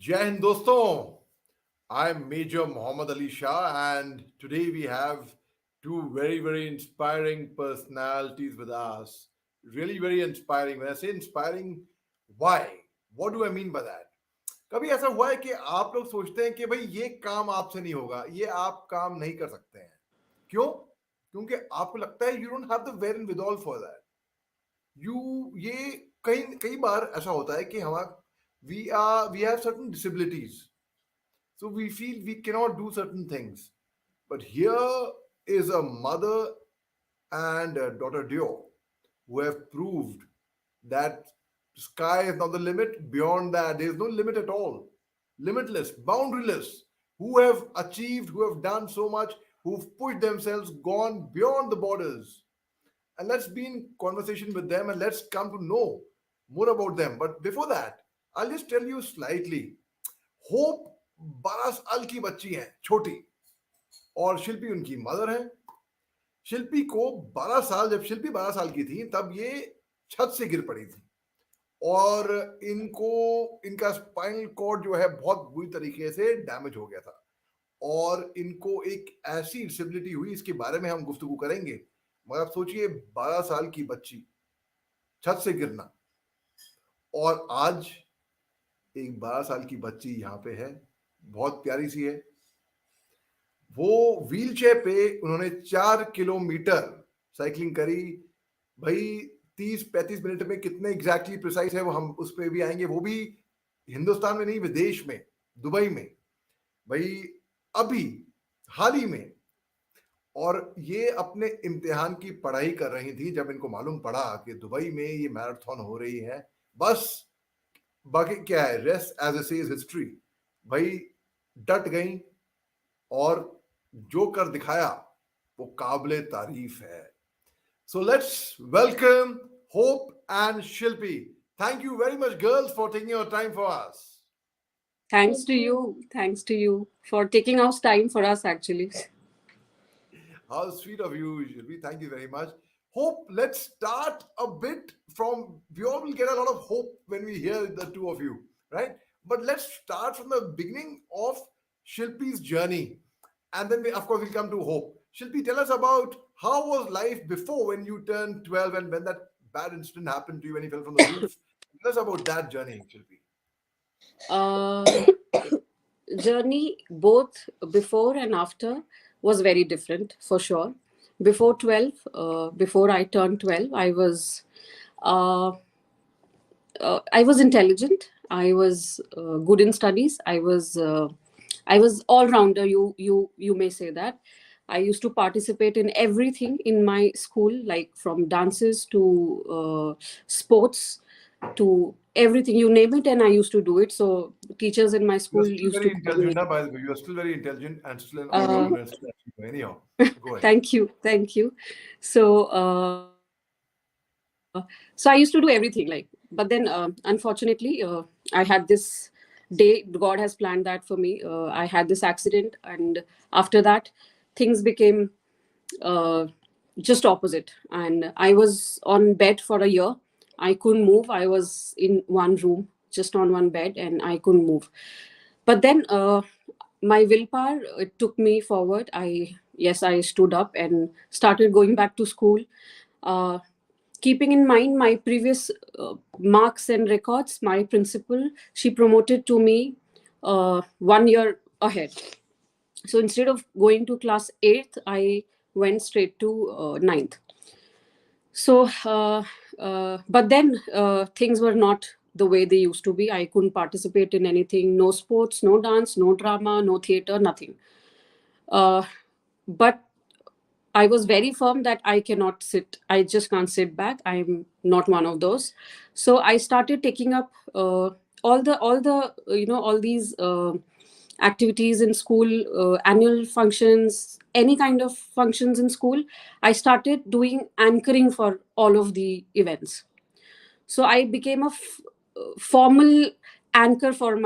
Jai Hind doston. I'm Major Muhammad Ali Shah, and today we have two very inspiring personalities with us. Really very inspiring. When I say inspiring, why? What do I mean by that? कभी ऐसा हुआ है कि आप लोग सोचते हैं कि भाई ये काम आपसे नहीं होगा, ये आप काम नहीं कर सकते हैं? क्यों? क्योंकि आपको लगता है you don't have the where and withal for that. ये कई कई बार ऐसा होता है कि हमारा we have certain disabilities, so we feel we cannot do certain things. But here is a mother and a daughter duo who have proved that sky is not the limit. Beyond that, there is no limit at all. Limitless, boundaryless, who have achieved, who have done so much, who've pushed themselves, gone beyond the borders. And let's be in conversation with them and let's come to know more about them. But before that, I'll just tell you slightly. Hope 12 साल की बच्ची है, छोटी, और शिल्पी उनकी mother है. शिल्पी को 12 साल, जब शिल्पी 12 साल की थी तब ये छत से गिर पड़ी थी और इनका स्पाइनल कॉर्ड जो है बहुत बुरी तरीके से डैमेज हो गया था और इनको एक ऐसी डिसेबिलिटी हुई, इसके बारे में हम गुफ्तगू करेंगे. मगर आप सोचिए 12 साल की बच्ची, छत से गिरना, और आज एक 12 साल की बच्ची यहाँ पे है, बहुत प्यारी सी है. वो व्हील चेयर पे उन्होंने 4 किलोमीटर साइकिलिंग करी. भाई 30-35 मिनट में कितने एग्जैक्टली प्रिसाइज है वो हम उस पर भी आएंगे. वो भी हिंदुस्तान में नहीं, विदेश में, दुबई में, भाई अभी हाल ही में. और ये अपने इम्तिहान की पढ़ाई कर रही थी जब इनको मालूम पड़ा कि दुबई में ये मैराथन हो रही है. बस बाकी क्या है, rest as a says history. भाई डट गई और जो कर दिखाया वो काबिले तारीफ है. So let's welcome hope and Shilpi. Thank you very much girls for taking your time for us. Thanks to you for taking out time for us actually. How sweet of you, Shilpi. Thank you very much. Hope, let's start a bit from, we all will get a lot of hope when we hear the two of you, right? But let's start from the beginning of Shilpi's journey. And then, of course, we'll come to hope. Shilpi, tell us about how was life before when you turned 12 and when that bad incident happened to you when you fell from the roof. Tell us about that journey, Shilpi. Journey both before and after was very different for sure. Before I turned 12, I was intelligent. I was good in studies. I was all rounder. You may say that. I used to participate in everything in my school, like from dances to sports to everything, you name it, and I used to do it. So teachers in my school used to. Intelligent, by the way. You are still very intelligent and still an all-rounder. Anyhow, go ahead. Thank you. So I used to do everything, like. But then, unfortunately, I had this day. God has planned that for me. I had this accident, and after that, things became just opposite. And I was on bed for a year. I couldn't move. I was in one room, just on one bed, and I couldn't move. But then my willpower, it took me forward. I stood up and started going back to school. Keeping in mind my previous marks and records, my principal, she promoted to me 1 year ahead. So instead of going to class 8th, I went straight to 9th. So, but then things were not the way they used to be. I couldn't participate in anything. No sports, no dance, no drama, no theater, nothing. But I was very firm that I cannot sit. I just can't sit back. I'm not one of those. So I started taking up all these activities in school, annual functions, any kind of functions in school. I started doing anchoring for all of the events. So I became a formal anchor for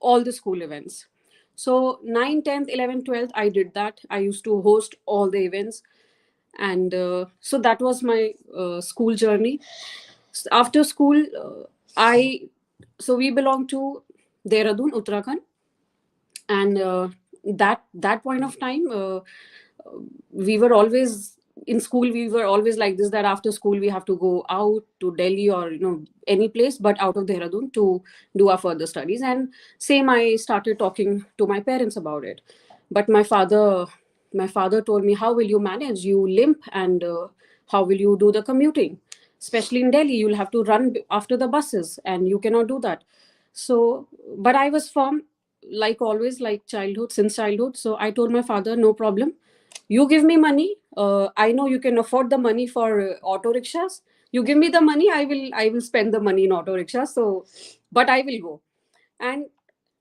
all the school events. So 9, 10th, 11th, 12th, I did that. I used to host all the events. And so that was my school journey. After school, we belong to Dehradun, Uttarakhand. And that point of time, we were always in school. We were always like this, that after school we have to go out to Delhi or any place, but out of Dehradun to do our further studies. And same, I started talking to my parents about it. But my father told me, how will you manage? You limp, and how will you do the commuting? Especially in Delhi, you'll have to run after the buses, and you cannot do that. So, but I was firm, like always, like childhood, since childhood. So I told my father, no problem. You give me money. I know you can afford the money for auto rickshaws. You give me the money. I will spend the money in auto rickshaws. So, but I will go. And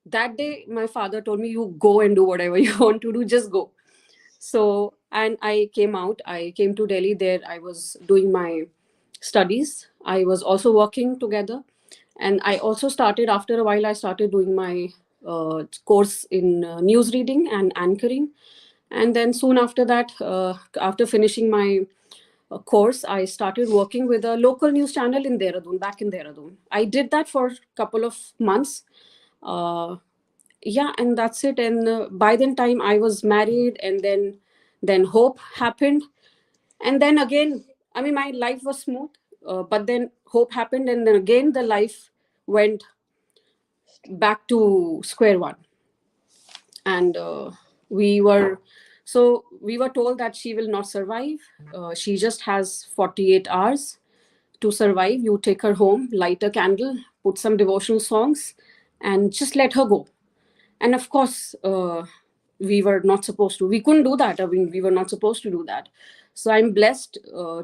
that day, my father told me, you go and do whatever you want to do. Just go. So, and I came out. I came to Delhi. There, I was doing my studies. I was also working together, and I also started, after a while, I started doing my course in news reading and anchoring. And then soon after that, after finishing my course, I started working with a local news channel in Dehradun, back in Dehradun. I did that for a couple of months. uh, yeah, and that's it. And by then time I was married, and then hope happened. And then again, I mean, my life was smooth, but then hope happened, and then again the life went back to square one. And we were we were told that she will not survive. She just has 48 hours to survive. You take her home, light a candle, put some devotional songs, and just let her go. And of course, we were not supposed to, we couldn't do that. I mean, we were not supposed to do that. So I'm blessed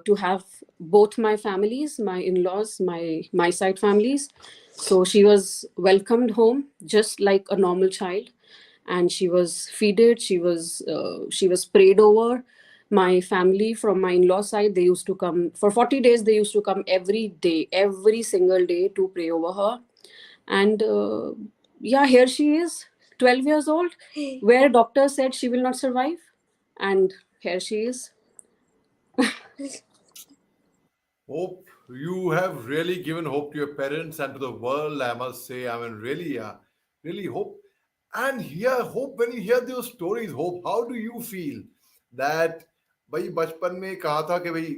to have both my families, my in-laws, my side families. So she was welcomed home just like a normal child, and she was feeded. She was prayed over. My family from my in-law side, they used to come for 40 days. They used to come every day, every single day, to pray over her. And yeah, here she is, 12 years old, where doctor said she will not survive, and here she is. Hope, you have really given hope to your parents and to the world, I must say. I mean, really, really hope. And here, hope, when you hear those stories, hope, how do you feel that भाई बचपन में कहा था कि भाई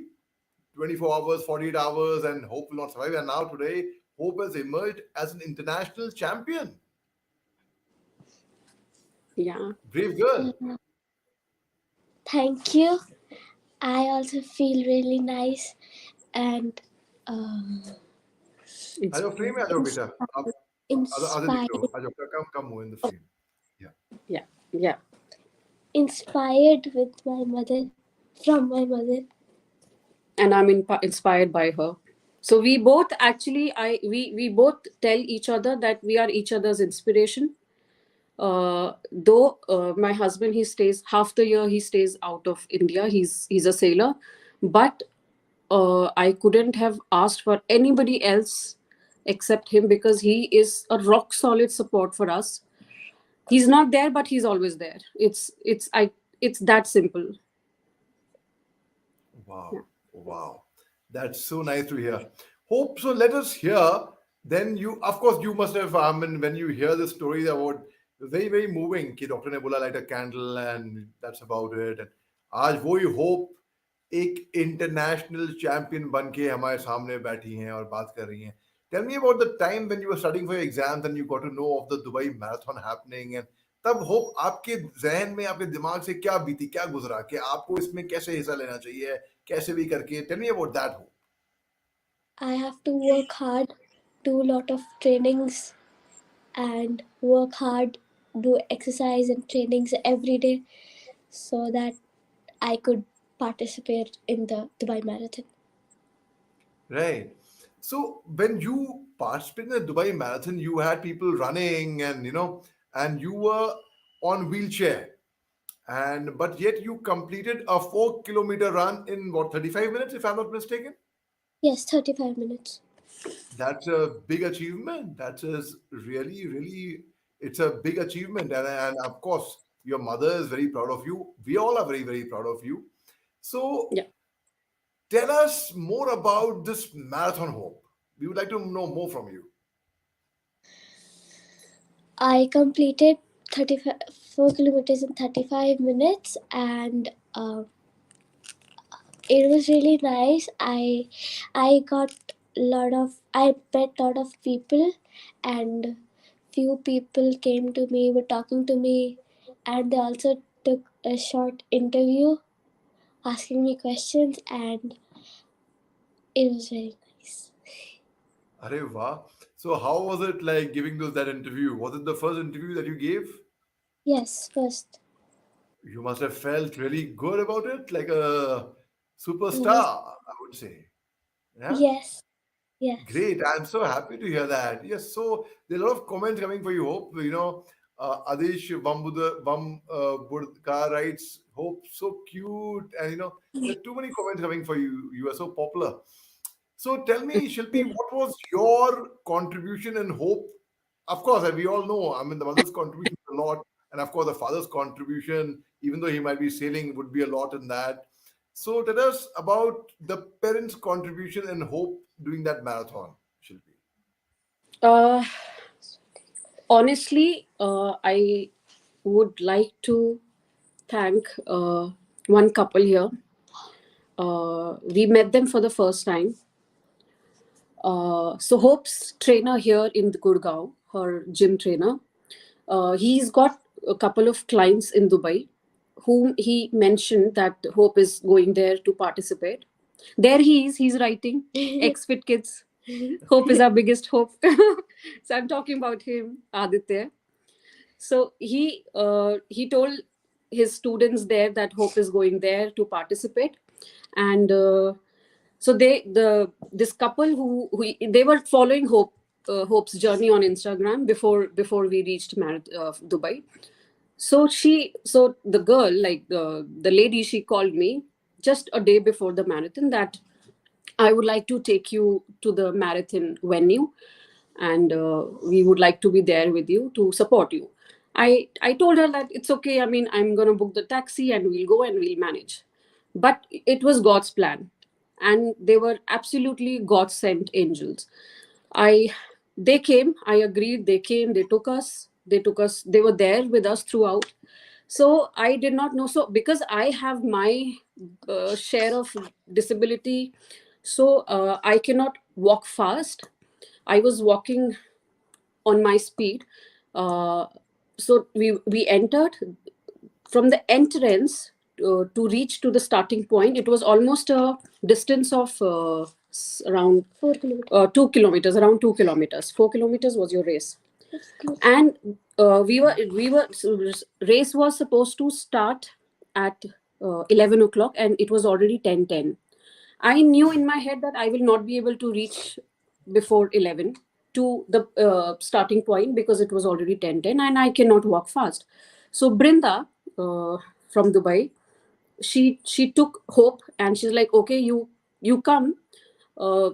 24 hours, 48 hours, and hope will not survive. And now today, hope has emerged as an international champion. Yeah, Brave girl. Uh, Thank you. I also feel really nice and um, uh it's जाओ frame में आ जाओ बेटा. आप inspired, आधे दिख रहे हो. inspired, आ जाओ, come more in the frame. Yeah. yeah, yeah. inspired with my mother, from my mother. And I'm inspired by her. So we both actually, we both tell each other that we are each other's inspiration. Though my husband, he stays half the year, he stays out of India. He's a sailor. But I couldn't have asked for anybody else except him, because he is a rock solid support for us. He's not there, but he's always there. It's that simple. Yeah. Wow. Wow. That's so nice to hear. Hope, so let us hear. Then you, of course, you must have, I mean, when you hear the stories about, very, very moving कि doctor ने बोला light a candle and that's about it. And आज वही hope एक international champion बन के हमारे सामने बैठी हैं और बात कर रही हैं. Tell me about the time when you were studying for your exams and you got to know of the Dubai Marathon happening. And तब होप आपके जहन में, आपके दिमाग से क्या बीती, क्या गुजरा कि आपको इसमें कैसे हिस्सा लेना चाहिए, कैसे भी करके. Tell me about that, hope. I have to work hard, do a lot of trainings, and work hard, do exercise and trainings every day so that I could participate in the Dubai Marathon. Right. So when you participated in the Dubai Marathon, you had people running, and and you were on wheelchair, and but yet you completed a 4 kilometer run in what, 35 minutes, if I'm not mistaken. Yes, 35 minutes. That's a big achievement. That is really, really, it's a big achievement. And of course, your mother is very proud of you. We all are very, very proud of you. So Yeah. tell us more about this marathon, hope. We would like to know more from you. I completed 34 kilometers in 35 minutes, and it was really nice. I got I met lot of people, and few people came to me, were talking to me, and they also took a short interview asking me questions, and it was very nice. Arey wow. So how was it like giving those that interview? Was it the first interview that you gave? Yes, first. You must have felt really good about it, like a Yes, superstar, I would say. Yeah. yes, yes. Great. I'm so happy to hear that. Yes. So there are a lot of comments coming for you, Hope. Adish Budka writes, Hope, so cute. And, there are too many comments coming for you. You are so popular. So tell me, Shilpi, what was your contribution and Hope? Of course, we all know, I mean, the mother's contribution is a lot. And of course, the father's contribution, even though he might be sailing, would be a lot in that. So tell us about the parents' contribution and Hope doing that marathon, Shilpi. Uh, Honestly, I would like to thank one couple here. We met them for the first time. So Hope's trainer here in the Gurgaon, her gym trainer, he's got a couple of clients in Dubai, whom he mentioned that Hope is going there to participate. There he is. He's writing ex-fit kids. Hope is our biggest hope. So I'm talking about him, Aditya. So he told his students there that Hope is going there to participate, and so this couple who they were following Hope's journey on Instagram before we reached Dubai. So the girl, like the lady, she called me just a day before the marathon that I would like to take you to the marathon venue, and we would like to be there with you to support you. I told her that it's okay. I mean, I'm gonna book the taxi and we'll go and we'll manage. But it was God's plan, and they were absolutely God sent angels. I They came. I agreed. They came. They took us. They took us. They were there with us throughout. So I did not know. So because I have my share of disability, so I cannot walk fast. I was walking on my speed. Uh, so we entered from the entrance to reach to the starting point. It was almost a distance of around 4 kilometers. 2 kilometers, around 2 kilometers. 4 kilometers was your race, and we were race was supposed to start at 11 o'clock, and it was already 10:10. I knew in my head that I will not be able to reach before 11 to the starting point because it was already 10:10 and I cannot walk fast. So Brinda from Dubai, she took Hope and she's like, okay, you come,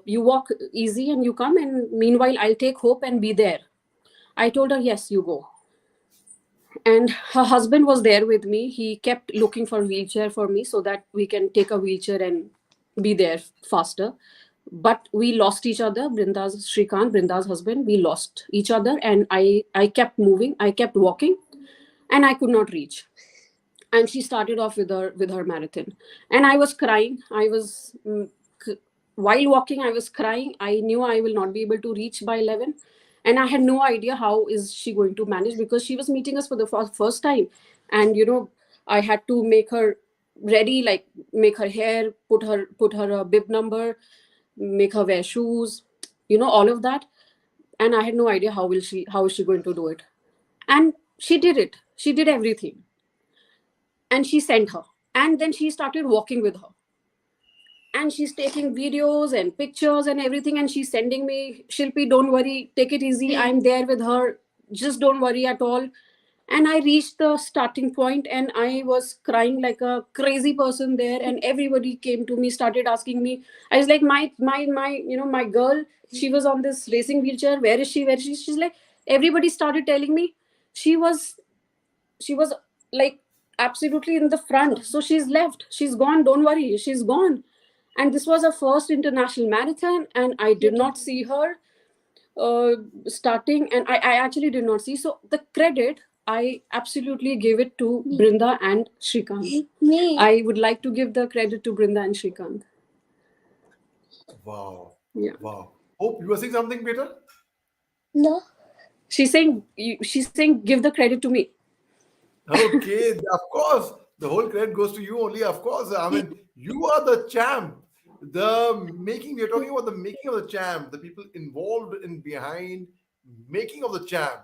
you walk easy and you come, and meanwhile I'll take Hope and be there. I told her, yes, you go. And her husband was there with me. He kept looking for wheelchair for me so that we can take a wheelchair and be there faster. But we lost each other. Brinda's husband, we lost each other, and I kept moving, I kept walking, and I could not reach. And she started off with her marathon, and I was crying. While walking, I was crying. I knew I will not be able to reach by 11, and I had no idea how is she going to manage, because she was meeting us for the first time. And I had to make her ready, like make her hair, put her a bib number, make her wear shoes, all of that. And I had no idea how is she going to do it. And she did it. She did everything. And she sent her, and then she started walking with her, and she's taking videos and pictures and everything, and she's sending me, Shilpi, don't worry, take it easy, I'm there with her, just don't worry at all. And I reached the starting point, and I was crying like a crazy person there, and everybody came to me, started asking me. I was like, my girl, she was on this racing wheelchair, where is she? She's like, everybody started telling me she was like absolutely in the front, so she's left, she's gone, don't worry, she's gone. And this was her first international marathon, and I did not see her starting, and I actually did not see. So the credit, I absolutely gave it to Me. Brinda and Shrikant. Me. I would like to give the credit to Brinda and Shrikant. Wow. Yeah. Wow. Hope you were saying something, Peter? No. She's saying give the credit to me. Okay, of course. The whole credit goes to you only, of course. I mean, you are the champ. We're talking about the making of the champ, the people involved in behind making of the champ.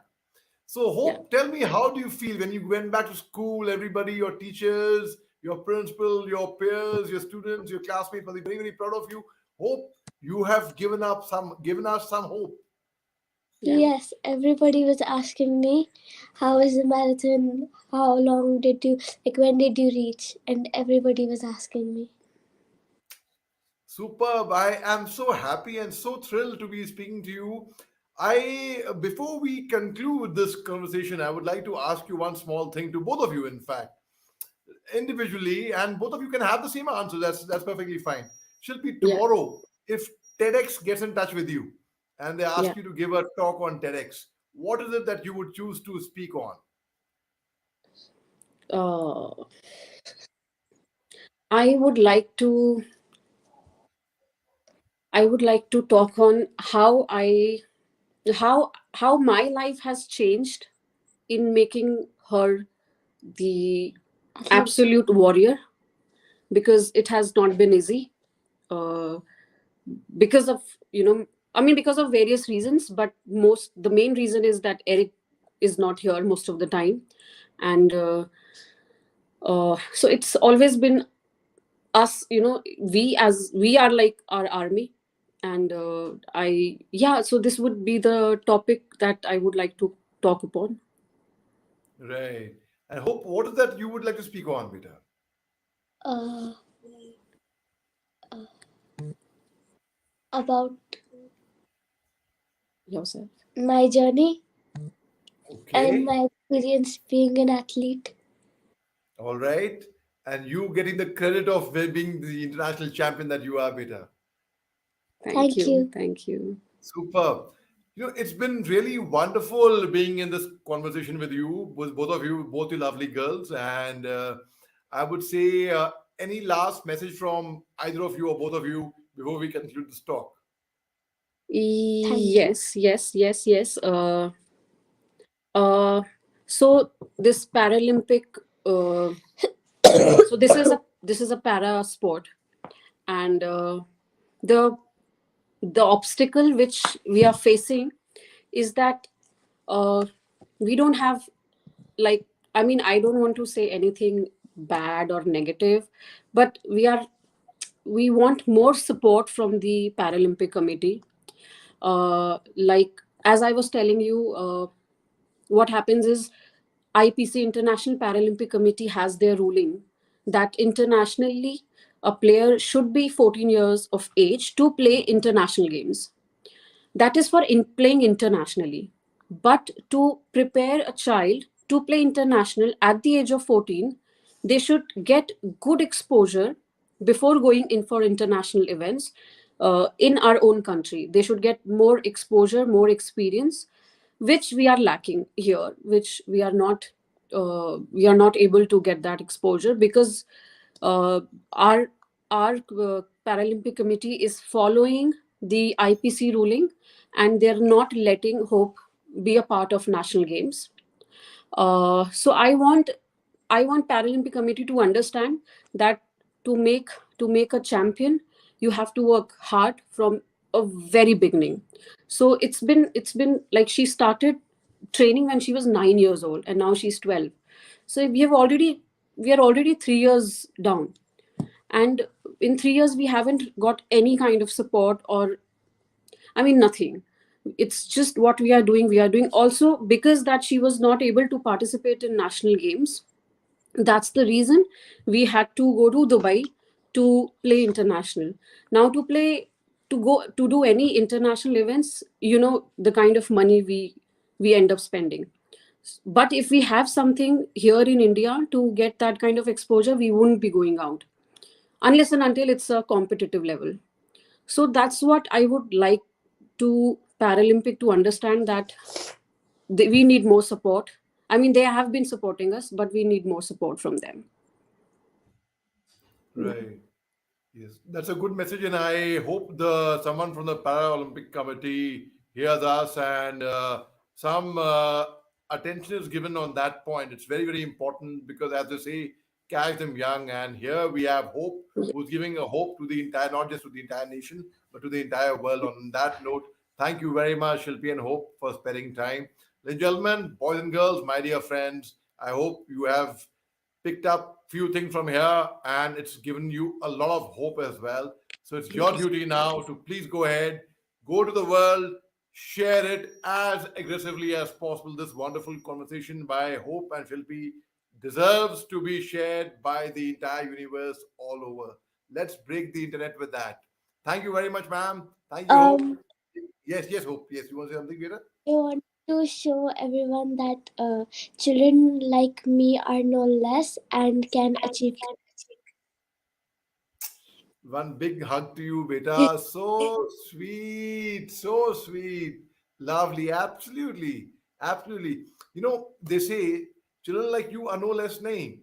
So, Yeah. Hope, tell me, how do you feel when you went back to school? Everybody, your teachers, your principal, your peers, your students, your classmates must be very, very proud of you. Hope you have given us some hope. Yeah. Yes, everybody was asking me, how is the marathon? How long did you, like, when did you reach? And everybody was asking me. Superb. I am so happy and so thrilled to be speaking to you. Before we conclude this conversation, I would like to ask you one small thing to both of you, in fact, individually, and both of you can have the same answer. That's perfectly fine. Shilpi, Yeah. tomorrow, if TEDx gets in touch with you and they Yeah. ask you to give a talk on TEDx, what is it that you would choose to speak on? Uh, I would like to. I would like to talk on how my life has changed in making her the absolute warrior, because it has not been easy, uh, because of, because of various reasons, but the main reason is that Eric is not here most of the time. And so it's always been us, we are like our army. And so this would be the topic that I would like to talk upon. Right. And Hope, what is that you would like to speak on, Peter? Uh, about Yourself. my journey and Okay. my experience being an athlete. All right. And you getting the credit of being the international champion that you are, Peter. Thank Thank you. you. Thank you. Superb. It's been really wonderful being in this conversation with both of you, both you lovely girls. And I would say, any last message from either of you or both of you before we conclude this talk? Thank you. Yes. Uh, so this Paralympic, uh, so this is a para sport, and the the obstacle which we are facing is that uh, we don't have, like, I don't want to say anything bad or negative, but we want more support from the Paralympic committee. Like, as I was telling you, what happens is IPC, International Paralympic Committee, has their ruling that internationally a player should be 14 years of age to play international games. That is for playing internationally. But to prepare a child to play international at the age of 14, they should get good exposure before going in for international events in our own country. They should get more exposure, more experience, which we are lacking here, which we are not able to get that exposure, because uh, our Paralympic committee is following the IPC ruling, and they're not letting Hope be a part of national games. So I want Paralympic committee to understand that to make to make a champion, you have to work hard from a very beginning. So it's been like she started training when she was 9 years old, and now she's 12. So we are already 3 years down, and in 3 years we haven't got any kind of support, or nothing. It's just what we are doing also, because that she was not able to participate in national games. That's the reason we had to go to Dubai to play international. Now, to do any international events, the kind of money we end up spending. But if we have something here in India to get that kind of exposure, we wouldn't be going out unless and until it's a competitive level. So that's what I would like to Paralympic to understand that we need more support. I mean, they have been supporting us, but we need more support from them. Yeah. Right. Yes, that's a good message, and I hope the someone from the Paralympic Committee hears us, and some attention is given on that point. It's very, very important because, as they say, catch them young. And here we have Hope, who's giving a hope to the entire, not just to the entire nation, but to the entire world. On that note, thank you very much, Shilpi and Hope, for spending time. Ladies and gentlemen, boys and girls, my dear friends, I hope you have picked up few things from here and it's given you a lot of hope as well. So it's your duty now to please go ahead, go to the world, share it as aggressively as possible. This wonderful conversation by Hope and Shilpi deserves to be shared by the entire universe all over. Let's break the internet with that. Thank you very much, ma'am. Thank you, Hope. Um, Yes, yes, Hope. Yes, you want to say something, Vera? I want to show everyone that children like me are no less and can achieve. One big hug to you, beta. So sweet, so sweet. Lovely. Absolutely. Absolutely. They say children like you are no less name.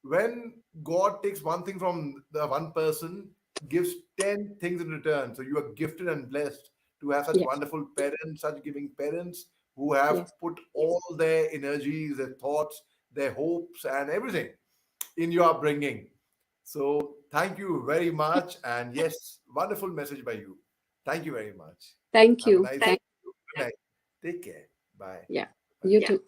When God takes one thing from the one person, gives 10 things in return. So you are gifted and blessed to have such Yes. wonderful parents, such giving parents who have Yes. put all their energies, their thoughts, their hopes, and everything in your upbringing. So thank you very much. And yes, wonderful message by you. Thank you very much. Thank Have a you. nice Thank. good night. Take care. Bye. Yeah. Bye. You too.